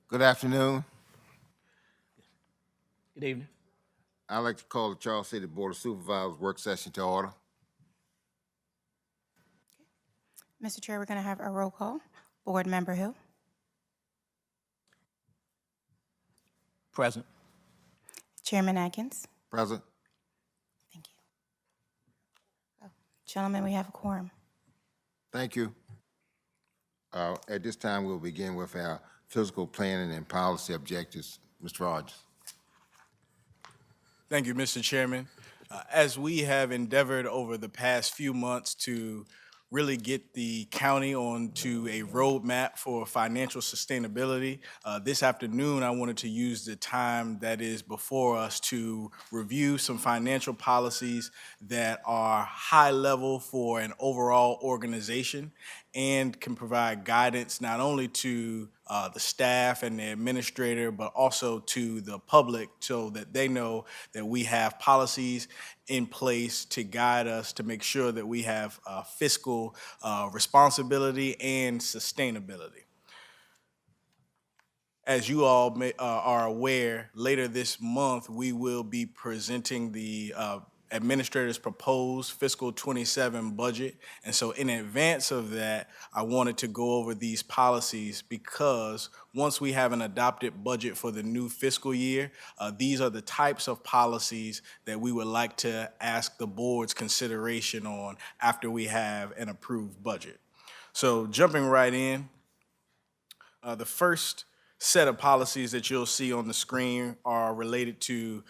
Good afternoon. Good evening. I'd like to call the Charles City Board of Supervisors work session to order. Mr. Chair, we're going to have a roll call. Board Member Hill, Present. Chairman Atkins. Present. Thank you. Gentlemen, we have a quorum. Thank you. At this time, we'll begin with our physical planning and policy objectives. Mr. Rogers. Thank you, Mr. Chairman. As we have endeavored over the past few months to really get the county onto a roadmap for financial sustainability, this afternoon I wanted to use the time that is before us to review some financial policies that are high level for an overall organization and can provide guidance not only to the staff and the administrator, but also to the public so that they know that we have policies in place to guide us to make sure that we have fiscal responsibility and sustainability. As you all are aware, later this month, we will be presenting the administrator's proposed fiscal 27 budget. And so in advance of that, I wanted to go over these policies because once we have an adopted budget for the new fiscal year, these are the types of policies that we would like to ask the board's consideration on after we have an approved budget. So jumping right in, the first set of policies that you'll see on the screen are related to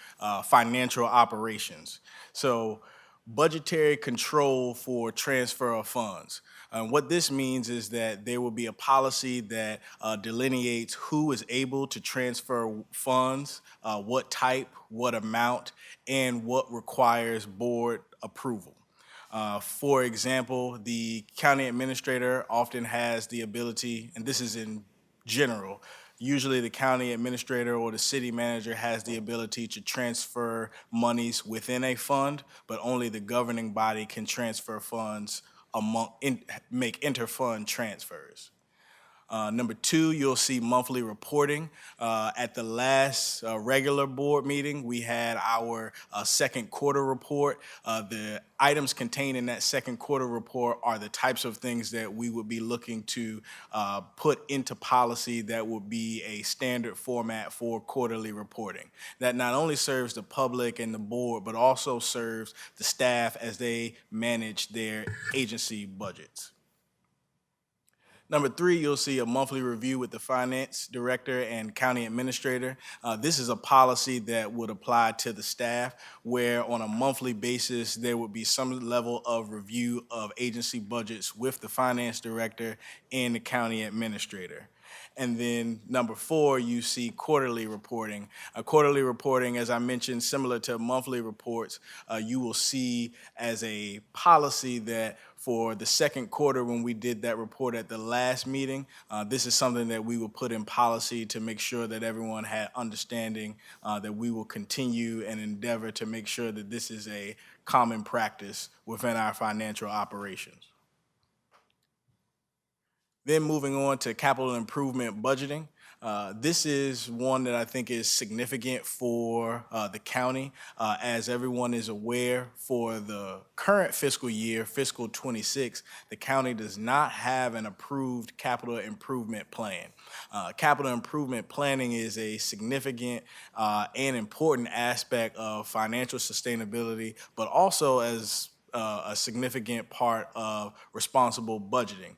financial operations. So budgetary control for transfer of funds. What this means is that there will be a policy that delineates who is able to transfer funds, what type, what amount, and what requires board approval. For example, the county administrator often has the ability, and this is in general, usually the county administrator or the city manager has the ability to transfer monies within a fund, but only the governing body can transfer funds make inter-fund transfers. Number two, you'll see monthly reporting. At the last regular board meeting, we had our second quarter report. The items contained in that second quarter report are the types of things that we would be looking to put into policy that would be a standard format for quarterly reporting. That not only serves the public and the board, but also serves the staff as they manage their agency budgets. Number three, you'll see a monthly review with the finance director and county administrator. This is a policy that would apply to the staff where on a monthly basis, there would be some level of review of agency budgets with the finance director and the county administrator. And then number four, you see quarterly reporting. Quarterly reporting, as I mentioned, similar to monthly reports, you will see as a policy that for the second quarter when we did that report at the last meeting, this is something that we will put in policy to make sure that everyone had understanding that we will continue and endeavor to make sure that this is a common practice within our financial operations. Then moving on to capital improvement budgeting. This is one that I think is significant for the county. As everyone is aware, for the current fiscal year, fiscal 26, the county does not have an approved capital improvement plan. Capital improvement planning is a significant and important aspect of financial sustainability, but also as a significant part of responsible budgeting.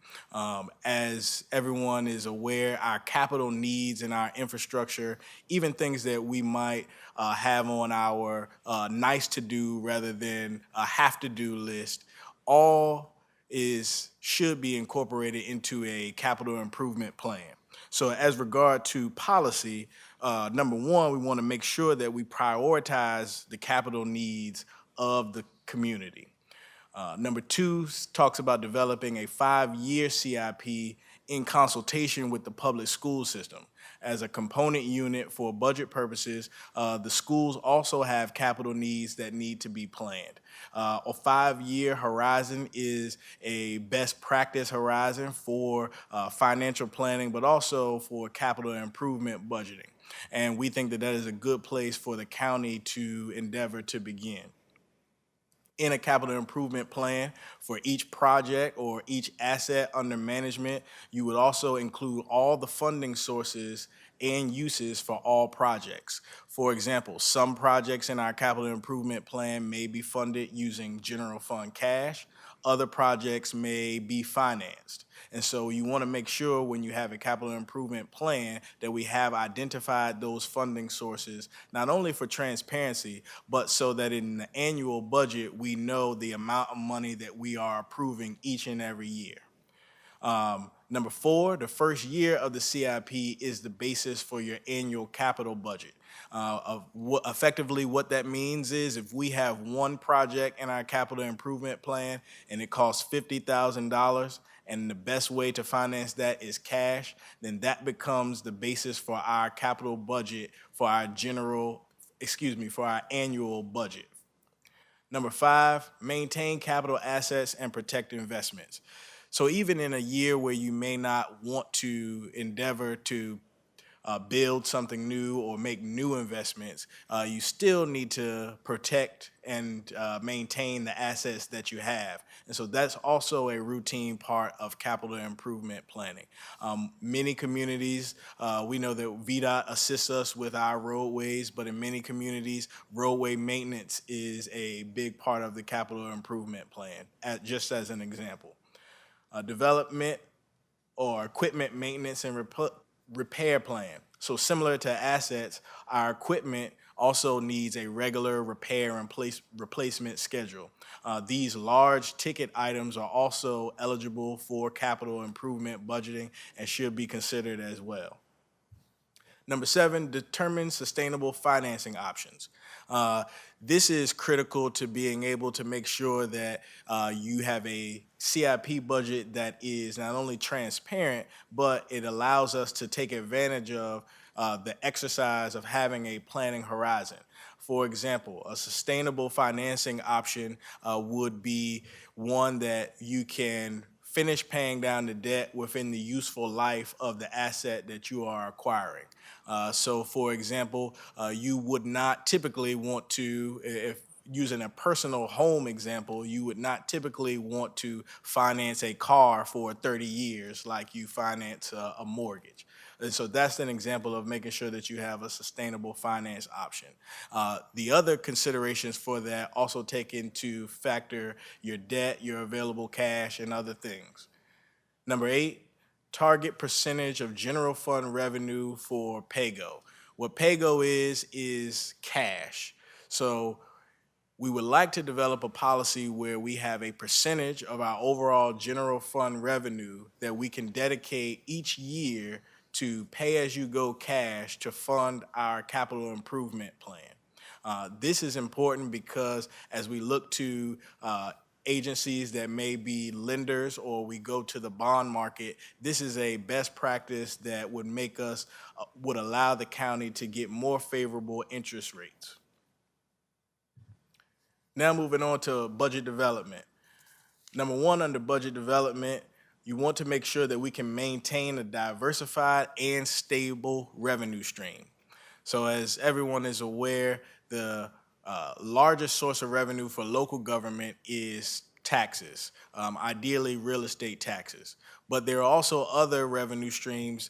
As everyone is aware, our capital needs and our infrastructure, even things that we might have on our nice to do rather than a have to do list, all should be incorporated into a capital improvement plan. So as regard to policy, number one, we want to make sure that we prioritize the capital needs of the community. Number two talks about developing a 5-year CIP in consultation with the public school system. As a component unit for budget purposes, the schools also have capital needs that need to be planned. A 5-year horizon is a best practice horizon for financial planning, but also for capital improvement budgeting. And we think that that is a good place for the county to endeavor to begin. In a capital improvement plan for each project or each asset under management, you would also include all the funding sources and uses for all projects. For example, some projects in our capital improvement plan may be funded using general fund cash. Other projects may be financed. And so you want to make sure when you have a capital improvement plan that we have identified those funding sources, not only for transparency, but so that in the annual budget, we know the amount of money that we are approving each and every year. Number 4, the first year of the CIP is the basis for your annual capital budget. Effectively, what that means is if we have one project in our capital improvement plan and it costs $50,000, and the best way to finance that is cash, then that becomes the basis for our capital budget for our for our annual budget. Number 5, maintain capital assets and protect investments. So even in a year where you may not want to endeavor to build something new or make new investments, you still need to protect and maintain the assets that you have. And so that's also a routine part of capital improvement planning. Many communities, we know that VDOT assists us with our roadways, but in many communities, roadway maintenance is a big part of the capital improvement plan, just as an example. Development or equipment maintenance and repair plan. So similar to assets, our equipment also needs a regular repair and replacement schedule. These large ticket items are also eligible for capital improvement budgeting and should be considered as well. Number 7, determine sustainable financing options. This is critical to being able to make sure that you have a CIP budget that is not only transparent, but it allows us to take advantage of the exercise of having a planning horizon. For example, a sustainable financing option would be one that you can finish paying down the debt within the useful life of the asset that you are acquiring. So for example, you would not typically want to, if using a personal home example, you would not typically want to finance a car for 30 years like you finance a mortgage. And so that's an example of making sure that you have a sustainable finance option. The other considerations for that also take into factor your debt, your available cash, and other things. Number 8, target percentage of general fund revenue for PAYGO. What PAYGO is cash. So we would like to develop a policy where we have a percentage of our overall general fund revenue that we can dedicate each year to pay-as-you-go cash to fund our capital improvement plan. This is important because as we look to agencies that may be lenders or we go to the bond market, this is a best practice that would make us, would allow the county to get more favorable interest rates. Now moving on to budget development. Number 1, under budget development, you want to make sure that we can maintain a diversified and stable revenue stream. So as everyone is aware, the largest source of revenue for local government is taxes, ideally real estate taxes. But there are also other revenue streams,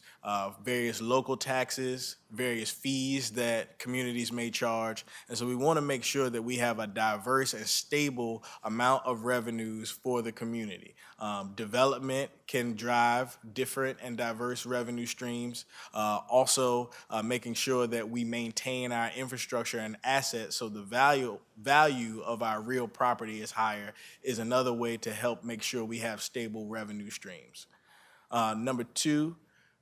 various local taxes, various fees that communities may charge. And so we want to make sure that we have a diverse and stable amount of revenues for the community. Development can drive different and diverse revenue streams. Also, making sure that we maintain our infrastructure and assets so the value of our real property is higher is another way to help make sure we have stable revenue streams. Number 2,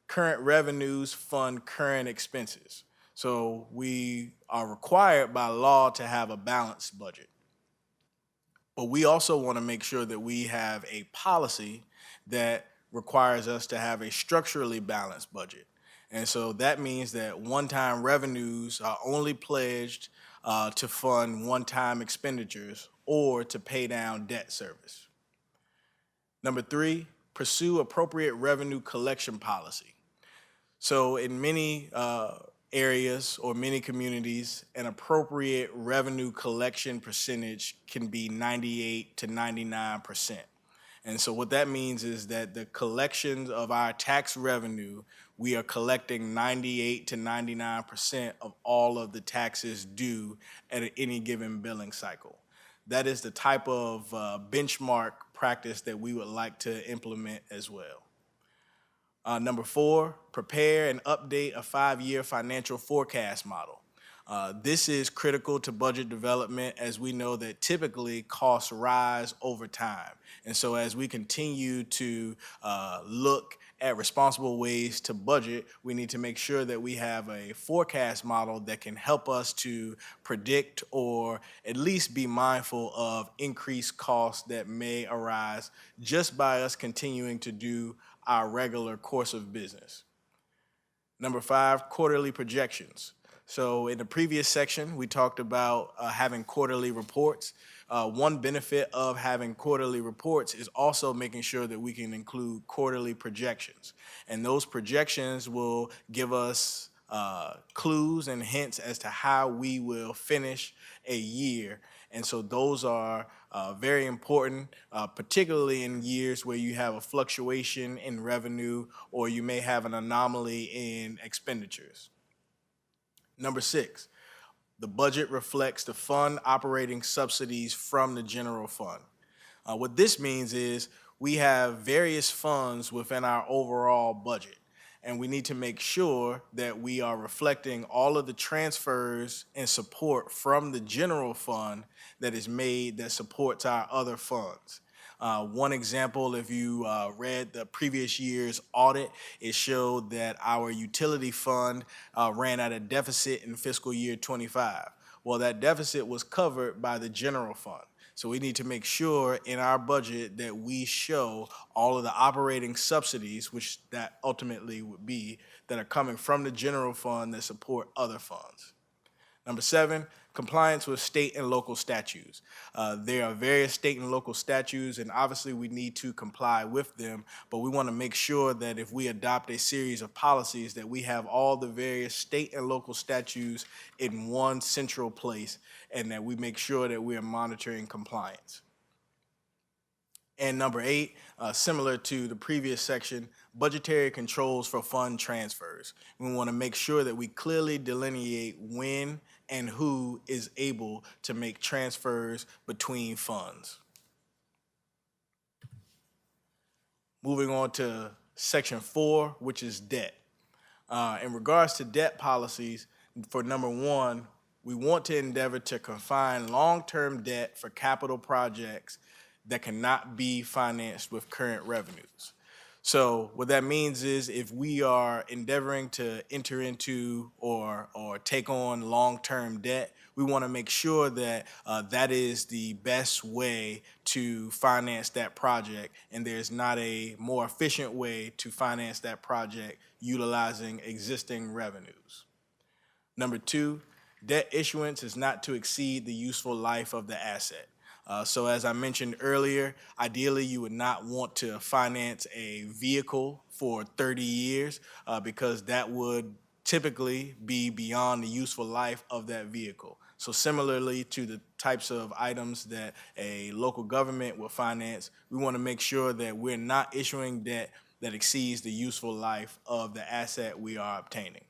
current revenues fund current expenses. So we are required by law to have a balanced budget. But we also want to make sure that we have a policy that requires us to have a structurally balanced budget. And so that means that one-time revenues are only pledged to fund one-time expenditures or to pay down debt service. Number three, pursue appropriate revenue collection policy. So in many areas or many communities, an appropriate revenue collection percentage can be 98 to 99%. And so what that means is that the collections of our tax revenue, we are collecting 98 to 99% of all of the taxes due at any given billing cycle. That is the type of benchmark practice that we would like to implement as well. Number four, prepare and update a 5-year financial forecast model. This is critical to budget development, as we know that typically costs rise over time. And so as we continue to look at responsible ways to budget, we need to make sure that we have a forecast model that can help us to predict or at least be mindful of increased costs that may arise just by us continuing to do our regular course of business. Number five, quarterly projections. So in the previous section, we talked about having quarterly reports. One benefit of having quarterly reports is also making sure that we can include quarterly projections. And those projections will give us clues and hints as to how we will finish a year. And so those are very important, particularly in years where you have a fluctuation in revenue or you may have an anomaly in expenditures. Number six, the budget reflects the fund operating subsidies from the general fund. What this means is we have various funds within our overall budget, and we need to make sure that we are reflecting all of the transfers and support from the general fund that is made that supports our other funds. One example, if you read the previous year's audit, it showed that our utility fund ran at a deficit in fiscal year 25. Well, that deficit was covered by the general fund. So we need to make sure in our budget that we show all of the operating subsidies, which that ultimately would be, that are coming from the general fund that support other funds. Number seven, compliance with state and local statutes. There are various state and local statutes, and obviously we need to comply with them, but we want to make sure that if we adopt a series of policies that we have all the various state and local statutes in one central place, and that we make sure that we are monitoring compliance. And number eight, similar to the previous section, budgetary controls for fund transfers. We want to make sure that we clearly delineate when and who is able to make transfers between funds. Moving on to section 4, which is debt. In regards to debt policies, for number one, we want to endeavor to confine long-term debt for capital projects that cannot be financed with current revenues. So what that means is if we are endeavoring to enter into or take on long-term debt, we want to make sure that that is the best way to finance that project, and there's not a more efficient way to finance that project utilizing existing revenues. Number two, debt issuance is not to exceed the useful life of the asset. So as I mentioned earlier, ideally you would not want to finance a vehicle for 30 years because that would typically be beyond the useful life of that vehicle. So similarly to the types of items that a local government will finance, we want to make sure that we're not issuing debt that exceeds the useful life of the asset we are obtaining.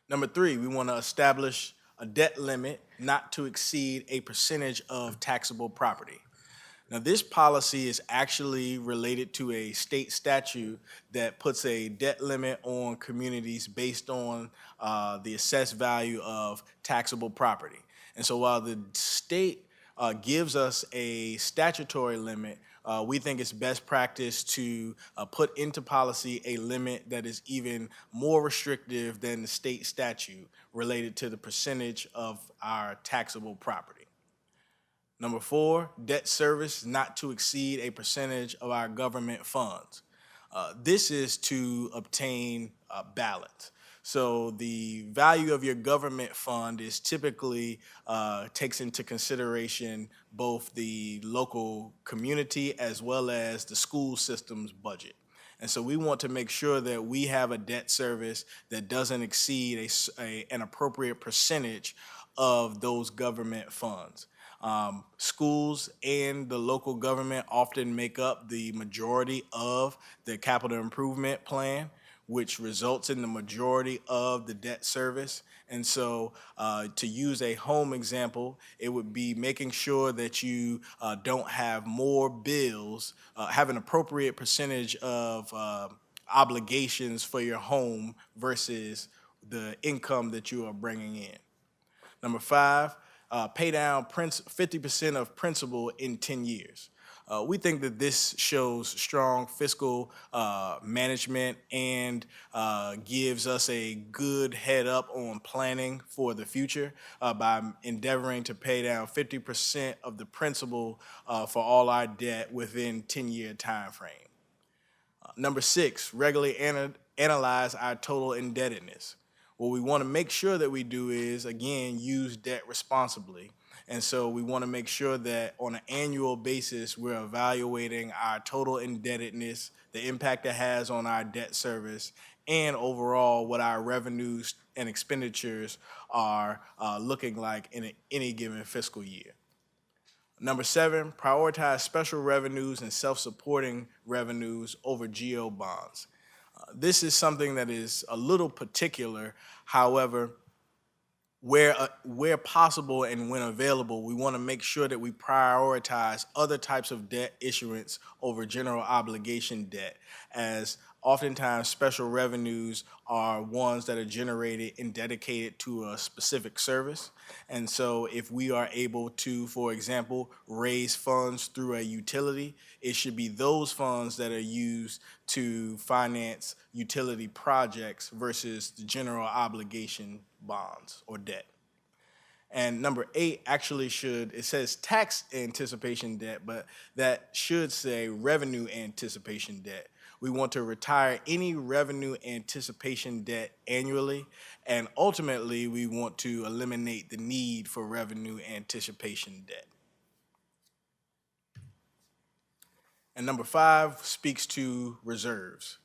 Number three, we want to establish a debt limit not to exceed a percentage of taxable property. Now, this policy is actually related to a state statute that puts a debt limit on communities based on the assessed value of taxable property. And so while the state gives us a statutory limit, we think it's best practice to put into policy a limit that is even more restrictive than the state statute related to the percentage of our taxable property. Number 4, debt service not to exceed a percentage of our government funds. This is to obtain balance. So the value of your government fund is typically takes into consideration both the local community as well as the school system's budget. And so we want to make sure that we have a debt service that doesn't exceed an appropriate percentage of those government funds. Schools and the local government often make up the majority of the capital improvement plan, which results in the majority of the debt service. And so to use a home example, it would be making sure that you don't have more bills, have an appropriate percentage of obligations for your home versus the income that you are bringing in. Number 5, pay down 50% of principal in 10 years. We think that this shows strong fiscal management and gives us a good head up on planning for the future by endeavoring to pay down 50% of the principal for all our debt within 10-year time frame. Number 6, regularly analyze our total indebtedness. What we want to make sure that we do is, again, use debt responsibly. And so we want to make sure that on an annual basis, we're evaluating our total indebtedness, the impact it has on our debt service, and overall what our revenues and expenditures are looking like in any given fiscal year. Number 7, prioritize special revenues and self-supporting revenues over GO bonds. This is something that is a little particular. However, where possible and when available, we want to make sure that we prioritize other types of debt issuance over general obligation debt, as oftentimes special revenues are ones that are generated and dedicated to a specific service. And so if we are able to, for example, raise funds through a utility, it should be those funds that are used to finance utility projects versus the general obligation bonds or debt. And number 8 actually it says tax anticipation debt, but that should say revenue anticipation debt. We want to retire any revenue anticipation debt annually, and ultimately we want to eliminate the need for revenue anticipation debt. And number 5 speaks to reserves.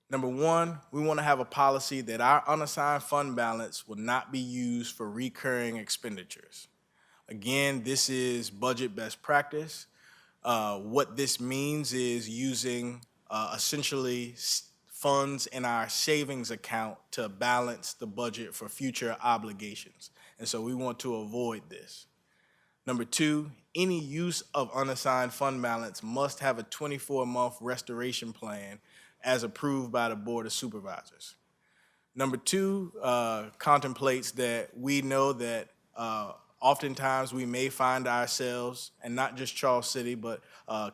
Number 1, we want to have a policy that our unassigned fund balance will not be used for recurring expenditures. Again, this is budget best practice. What this means is using essentially funds in our savings account to balance the budget for future obligations. And so we want to avoid this. Number 2, any use of unassigned fund balance must have a 24-month restoration plan as approved by the Board of Supervisors. Number 2 contemplates that we know that oftentimes we may find ourselves, and not just Charles City, but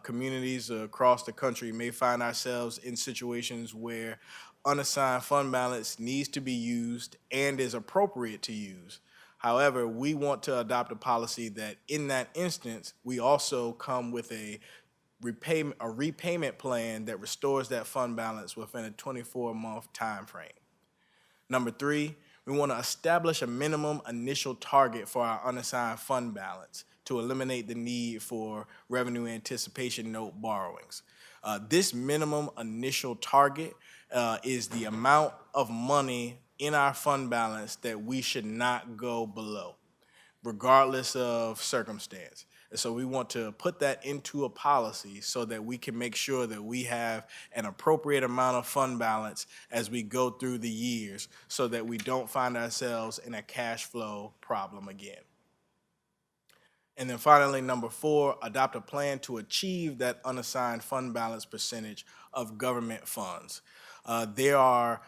communities across the country may find ourselves in situations where unassigned fund balance needs to be used and is appropriate to use. However, we want to adopt a policy that in that instance, we also come with a repayment plan that restores that fund balance within a 24-month time frame. Number 3, we want to establish a minimum initial target for our unassigned fund balance to eliminate the need for revenue anticipation note borrowings. This minimum initial target is the amount of money in our fund balance that we should not go below, regardless of circumstance. And so we want to put that into a policy so that we can make sure that we have an appropriate amount of fund balance as we go through the years so that we don't find ourselves in a cash flow problem again. And then finally, number 4, adopt a plan to achieve that unassigned fund balance percentage of government funds. There are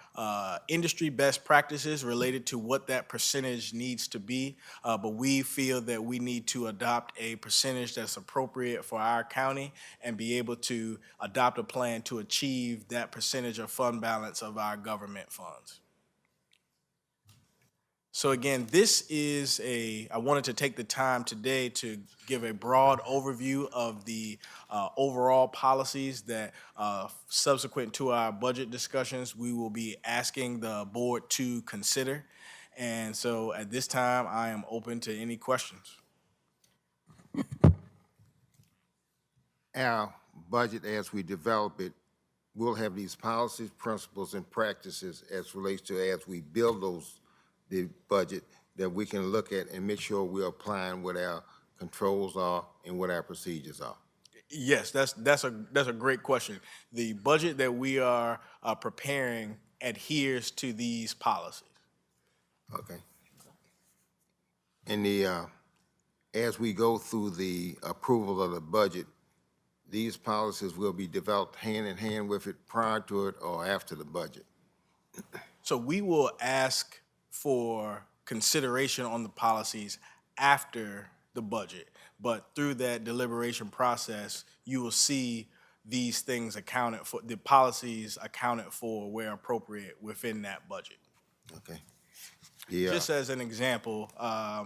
industry best practices related to what that percentage needs to be, but we feel that we need to adopt a percentage that's appropriate for our county and be able to adopt a plan to achieve that percentage of fund balance of our government funds. So again, I wanted to take the time today to give a broad overview of the overall policies that subsequent to our budget discussions, we will be asking the board to consider. And so at this time, I am open to any questions. Our budget, as we develop it, we'll have these policies, principles, and practices as relates to as we build the budget that we can look at and make sure we're applying what our controls are and what our procedures are. Yes, that's a great question. The budget that we are preparing adheres to these policies. Okay. And as we go through the approval of the budget, these policies will be developed hand in hand with it prior to it or after the budget. So we will ask for consideration on the policies after the budget, but through that deliberation process, you will see these things accounted for, the policies accounted for where appropriate within that budget. Okay. Yeah. Just as an example, let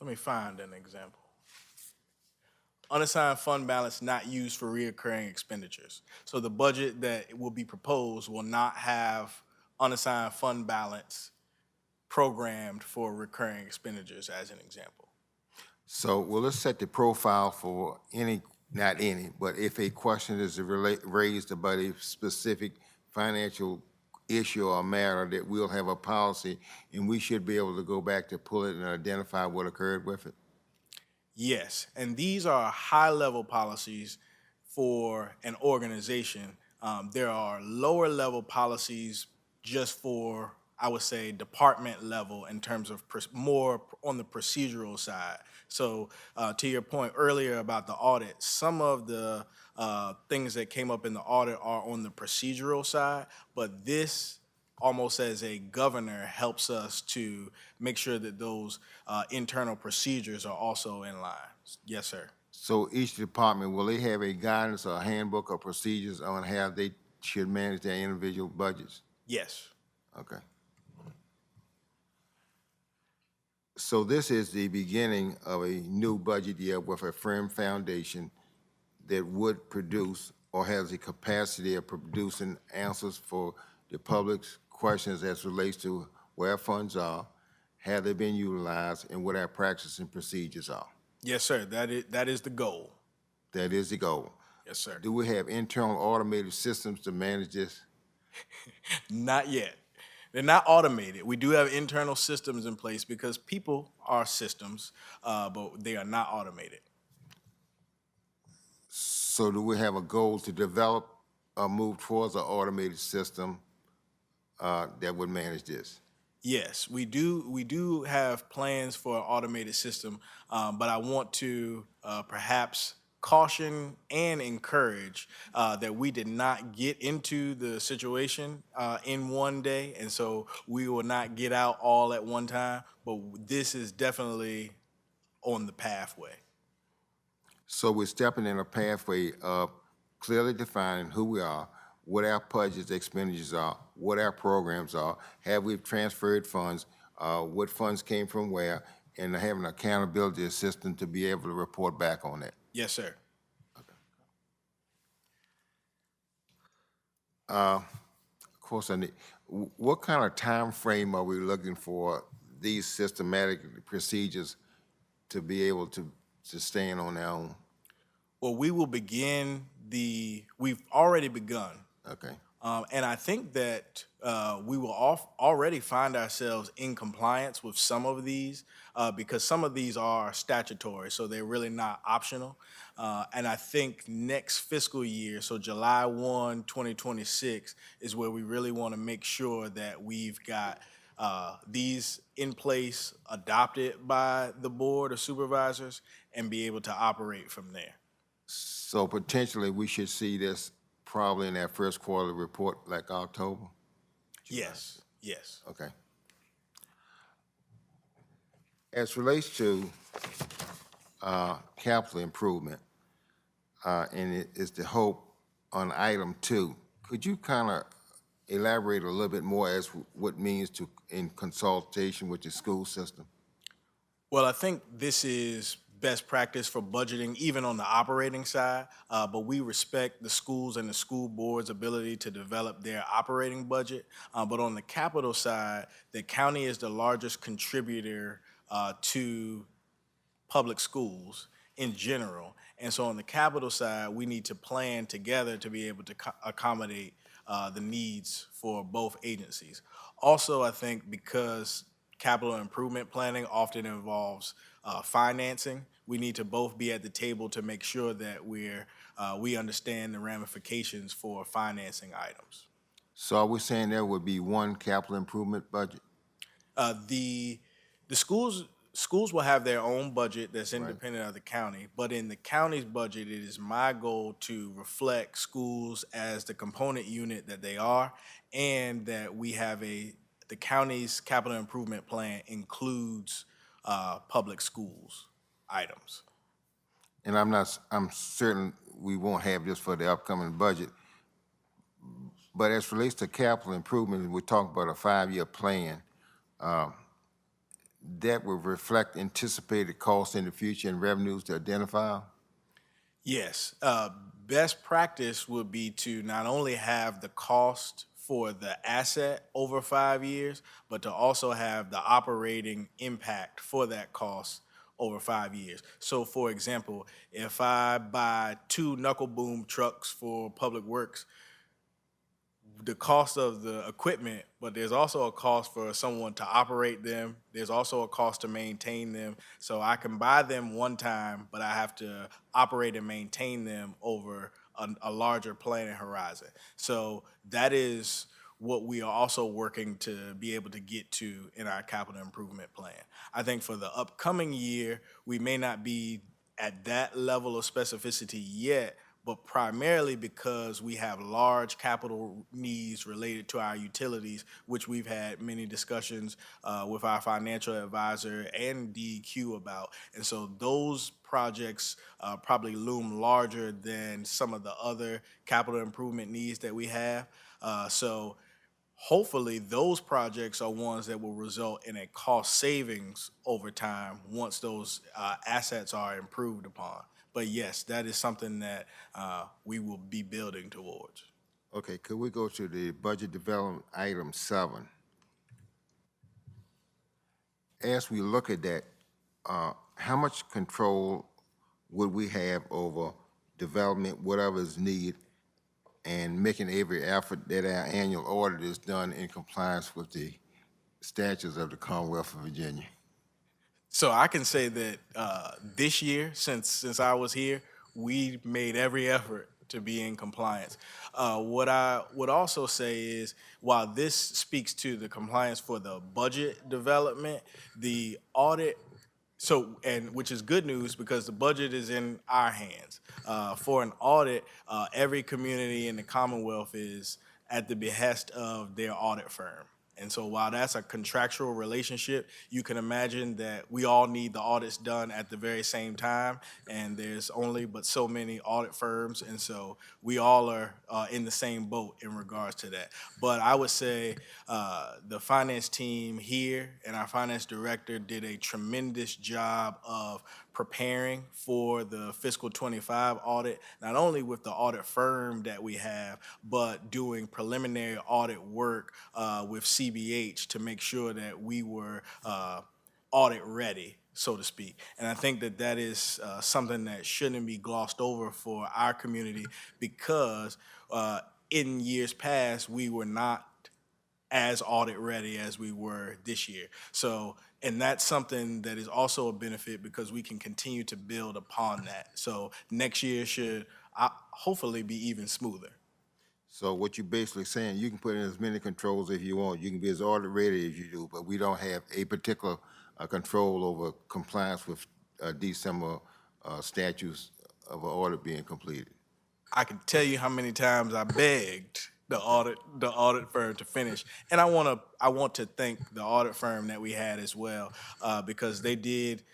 me find an example. Unassigned fund balance not used for reoccurring expenditures. So the budget that will be proposed will not have unassigned fund balance programmed for recurring expenditures, as an example. So, well, let's set the profile for any, not any, but if a question is raised about a specific financial issue or matter, that we'll have a policy and we should be able to go back to pull it and identify what occurred with it. Yes, and these are high-level policies for an organization. There are lower-level policies just for, I would say, department level in terms of more on the procedural side. So to your point earlier about the audit, some of the things that came up in the audit are on the procedural side, but this almost as a governor helps us to make sure that those internal procedures are also in line. Yes, sir. So each department, will they have a guidance or a handbook or procedures on how they should manage their individual budgets? Yes. Okay. So this is the beginning of a new budget year with a firm foundation that would produce or has the capacity of producing answers for the public's questions as relates to where our funds are, how they've been utilized, and what our practices and procedures are. Yes, sir. That is the goal. That is the goal. Yes, sir. Do we have internal automated systems to manage this? Not yet. They're not automated. We do have internal systems in place because people are systems, but they are not automated. So do we have a goal to develop or move towards an automated system that would manage this? Yes, we do. We do have plans for an automated system, but I want to perhaps caution and encourage that we did not get into the situation in one day, and so we will not get out all at one time, but this is definitely on the pathway. So we're stepping in a pathway of clearly defining who we are, what our budget expenditures are, what our programs are, have we transferred funds, what funds came from where, and having an accountability system to be able to report back on that. Yes, sir. Of course, what kind of time frame are we looking for these systematic procedures to be able to stand on their own? Well, we've already begun. Okay. And I think that we will already find ourselves in compliance with some of these because some of these are statutory, so they're really not optional. And I think next fiscal year, so July 1, 2026, is where we really want to make sure that we've got these in place, adopted by the board of supervisors, and be able to operate from there. So potentially, we should see this probably in that first quarterly report, like October? Yes, yes. Okay. As relates to capital improvement, and it is the hope on item 2, could you kind of elaborate a little bit more as what means to, in consultation with the school system? Well, I think this is best practice for budgeting, even on the operating side. But we respect the schools and the school board's ability to develop their operating budget. But on the capital side, the county is the largest contributor to public schools in general. And so on the capital side, we need to plan together to be able to accommodate the needs for both agencies. Also, I think because capital improvement planning often involves financing, we need to both be at the table to make sure that we understand the ramifications for financing items. So are we saying there would be one capital improvement budget? The schools will have their own budget that's independent of the county, but in the county's budget, it is my goal to reflect schools as the component unit that they are, and that we have the county's capital improvement plan includes public schools items. And I'm certain we won't have this for the upcoming budget, but as relates to capital improvement, we're talking about a 5-year plan. That will reflect anticipated costs in the future and revenues to identify? Yes, best practice would be to not only have the cost for the asset over 5 years, but to also have the operating impact for that cost over 5 years. So for example, if I buy 2 knuckle boom trucks for Public Works, the cost of the equipment, but there's also a cost for someone to operate them. There's also a cost to maintain them. So I can buy them one time, but I have to operate and maintain them over a larger planning horizon. So that is what we are also working to be able to get to in our capital improvement plan. I think for the upcoming year, we may not be at that level of specificity yet, but primarily because we have large capital needs related to our utilities, which we've had many discussions with our financial advisor and DEQ about. And so those projects probably loom larger than some of the other capital improvement needs that we have. So hopefully those projects are ones that will result in a cost savings over time once those assets are improved upon. But yes, that is something that we will be building towards. Okay, could we go to the budget development item 7? As we look at that, how much control would we have over development, whatever is needed, and making every effort that our annual audit is done in compliance with the statutes of the Commonwealth of Virginia? So I can say that this year, since I was here, we made every effort to be in compliance. What I would also say is, while this speaks to the compliance for the budget development, the audit, and which is good news because the budget is in our hands. For an audit, every community in the Commonwealth is at the behest of their audit firm. And so while that's a contractual relationship, you can imagine that we all need the audits done at the very same time, and there's only but so many audit firms, and so we all are in the same boat in regards to that. But I would say the finance team here and our finance director did a tremendous job of preparing for the fiscal 25 audit, not only with the audit firm that we have, but doing preliminary audit work with CBH to make sure that we were audit ready, so to speak. And I think that that is something that shouldn't be glossed over for our community because in years past, we were not as audit ready as we were this year. So, and that's something that is also a benefit because we can continue to build upon that. So next year should hopefully be even smoother. So what you're basically saying, you can put in as many controls as you want. You can be as audit ready as you do, but we don't have a particular control over compliance with December statutes of an audit being completed. I can tell you how many times I begged the audit firm to finish, and I want to thank the audit firm that we had as well because they did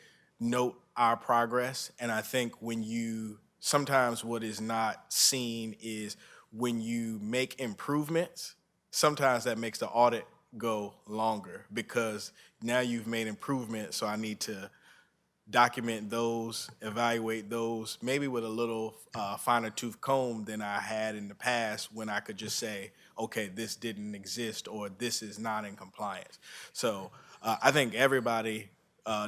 note our progress, and I think when you sometimes what is not seen is when you make improvements, sometimes that makes the audit go longer because now you've made improvements, so I need to document those, evaluate those, maybe with a little finer tooth comb than I had in the past when I could just say, okay, this didn't exist or this is not in compliance. So I think everybody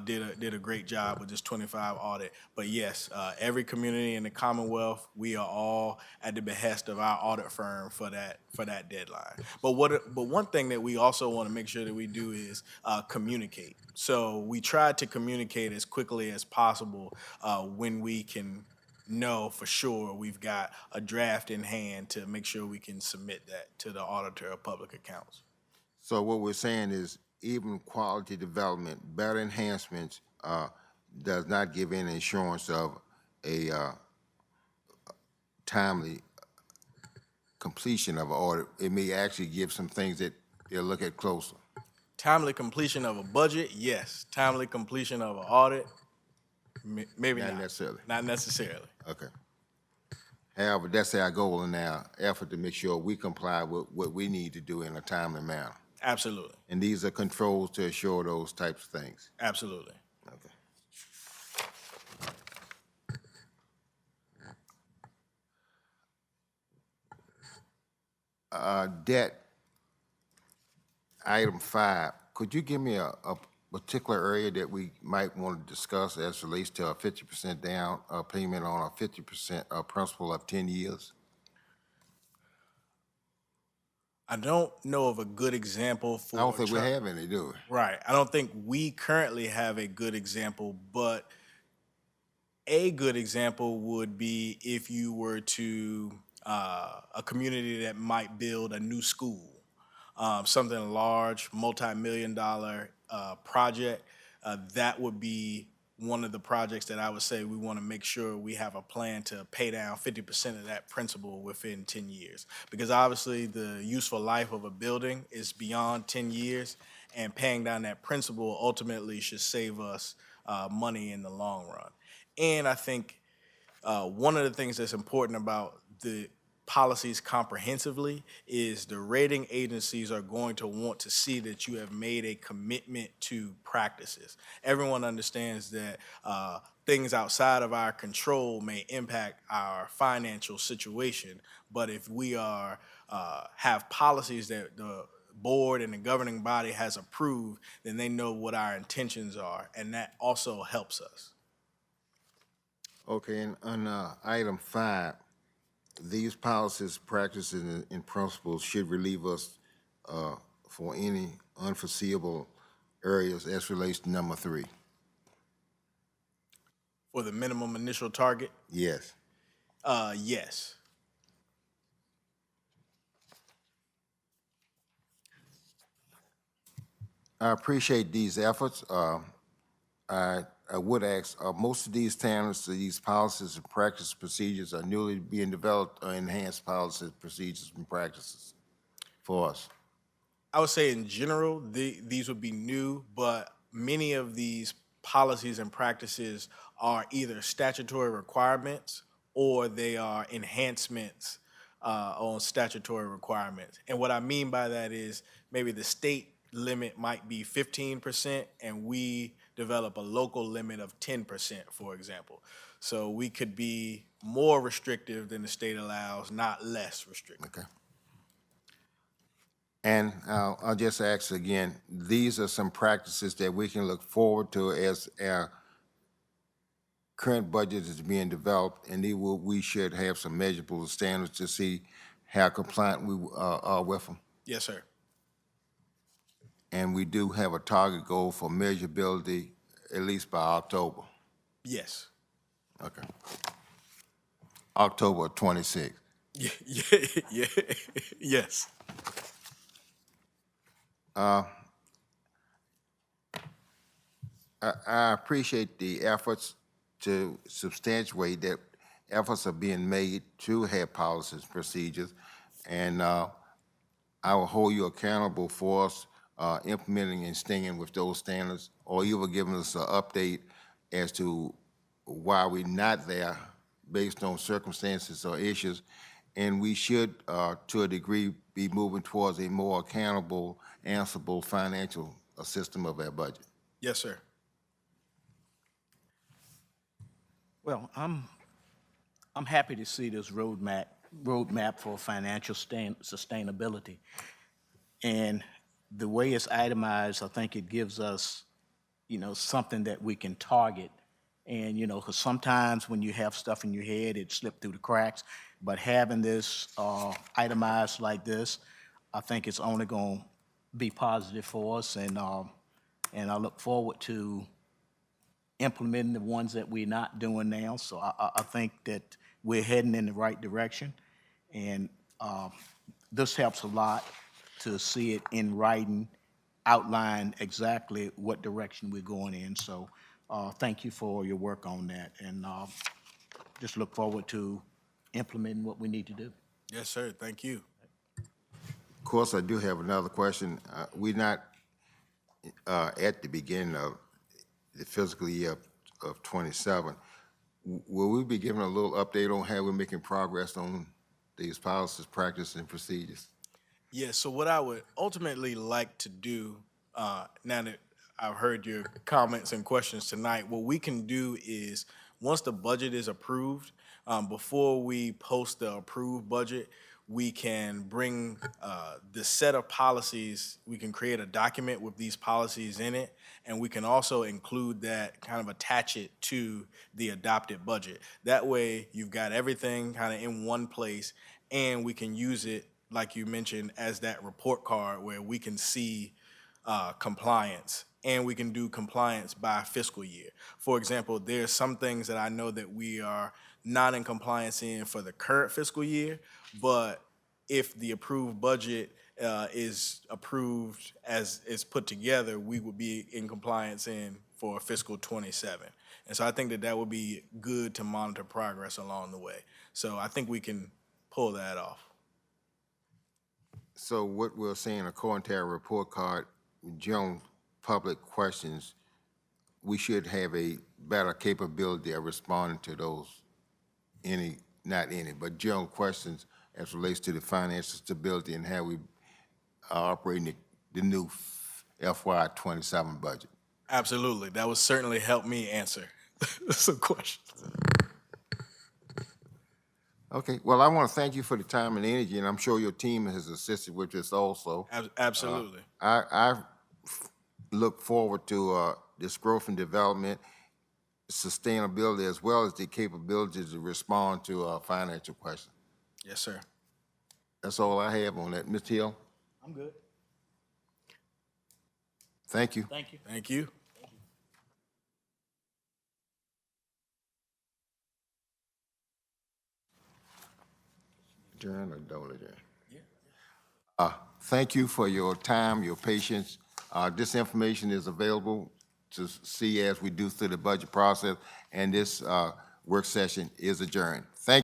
did a great job with this 25 audit. But yes, every community in the Commonwealth, we are all at the behest of our audit firm for that deadline. But one thing that we also want to make sure that we do is communicate. So we try to communicate as quickly as possible when we can know for sure we've got a draft in hand to make sure we can submit that to the auditor of public accounts. So what we're saying is even quality development, better enhancements, does not give any assurance of a timely completion of an audit. It may actually give some things that they'll look at closer. Timely completion of a budget, yes. Timely completion of an audit, maybe Not not. necessarily. Not necessarily. Okay. However, that's our goal in our effort to make sure we comply with what we need to do in a timely manner. Absolutely. And these are controls to assure those types of things. Absolutely. Okay. Debt, item 5, could you give me a particular area that we might want to discuss as relates to a 50% down payment on a 50% principal of 10 years? I don't know of a good example for. I don't think we have any, do we? Right. I don't think we currently have a good example, but a good example would be if you were to a community that might build a new school, something large, multi-million-dollar project. That would be one of the projects that I would say we want to make sure we have a plan to pay down 50% of that principal within 10 years. Because obviously the useful life of a building is beyond 10 years, and paying down that principal ultimately should save us money in the long run. And I think one of the things that's important about the policies comprehensively is the rating agencies are going to want to see that you have made a commitment to practices. Everyone understands that things outside of our control may impact our financial situation, but if we are have policies that the board and the governing body has approved, then they know what our intentions are, and that also helps us. Okay, and on item 5, these policies, practices, and principles should relieve us for any unforeseeable areas as relates to number 3. For the minimum initial target, Yes. yes. I appreciate these efforts. I would ask, most of these standards, these policies and practice procedures are newly being developed or enhanced policies, procedures, and practices for us? I would say in general, these would be new, but many of these policies and practices are either statutory requirements or they are enhancements on statutory requirements. And what I mean by that is maybe the state limit might be 15% and we develop a local limit of 10%, for example. So we could be more restrictive than the state allows, not less restrictive. Okay. And I'll just ask again, these are some practices that we can look forward to as our current budget is being developed, and we should have some measurable standards to see how compliant we are with them. Yes, sir. And we do have a target goal for measurability at least by October. Yes. Okay. October 26th. Yeah. Yes. I appreciate the efforts to substantiate that efforts are being made to have policies, procedures, and I will hold you accountable for us implementing and staying with those standards, or even giving us an update as to why we're not there based on circumstances or issues. And we should, to a degree, be moving towards a more accountable, answerable financial system of our budget. Yes, sir. Well, I'm happy to see this roadmap for financial sustainability. And the way it's itemized, I think it gives us, something that we can target. And, because sometimes when you have stuff in your head, it slipped through the cracks. But having this itemized like this, I think it's only going to be positive for us. And I look forward to implementing the ones that we're not doing now. So I think that we're heading in the right direction. And this helps a lot to see it in writing, outline exactly what direction we're going in. So thank you for your work on that. And just look forward to implementing what we need to do. Yes, sir. Thank you. Of course, I do have another question. We're not at the beginning of the fiscal year of 27. Will we be given a little update on how we're making progress on these policies, practices, and procedures? Yeah, so what I would ultimately like to do, now that I've heard your comments and questions tonight, what we can do is, once the budget is approved, before we post the approved budget, we can bring the set of policies, we can create a document with these policies in it, and we can also include that, kind of attach it to the adopted budget. That way, you've got everything kind of in one place, and we can use it, like you mentioned, as that report card where we can see compliance, and we can do compliance by fiscal year. For example, there's some things that I know that we are not in compliance in for the current fiscal year, but if the approved budget is approved as it's put together, we would be in compliance in for fiscal 27. And so I think that that would be good to monitor progress along the way. So I think we can pull that off. So what we're saying, according to our report card, general public questions, we should have a better capability of responding to those, not any, but general questions as relates to the financial stability and how we are operating the new FY 27 budget. Absolutely. That would certainly help me answer some questions. Okay, well, I want to thank you for the time and energy, and I'm sure your team has assisted with this also. Absolutely. I look forward to this growth and development, sustainability, as well as the capability to respond to financial questions. Yes, sir. That's all I have on that. Ms. Hill, I'm good. thank you. Thank you. Thank you. Adjourn or don't adjourn? Thank you for your time, your patience. This information is available to see as we do through the budget process, and this work session is adjourned. Thank you.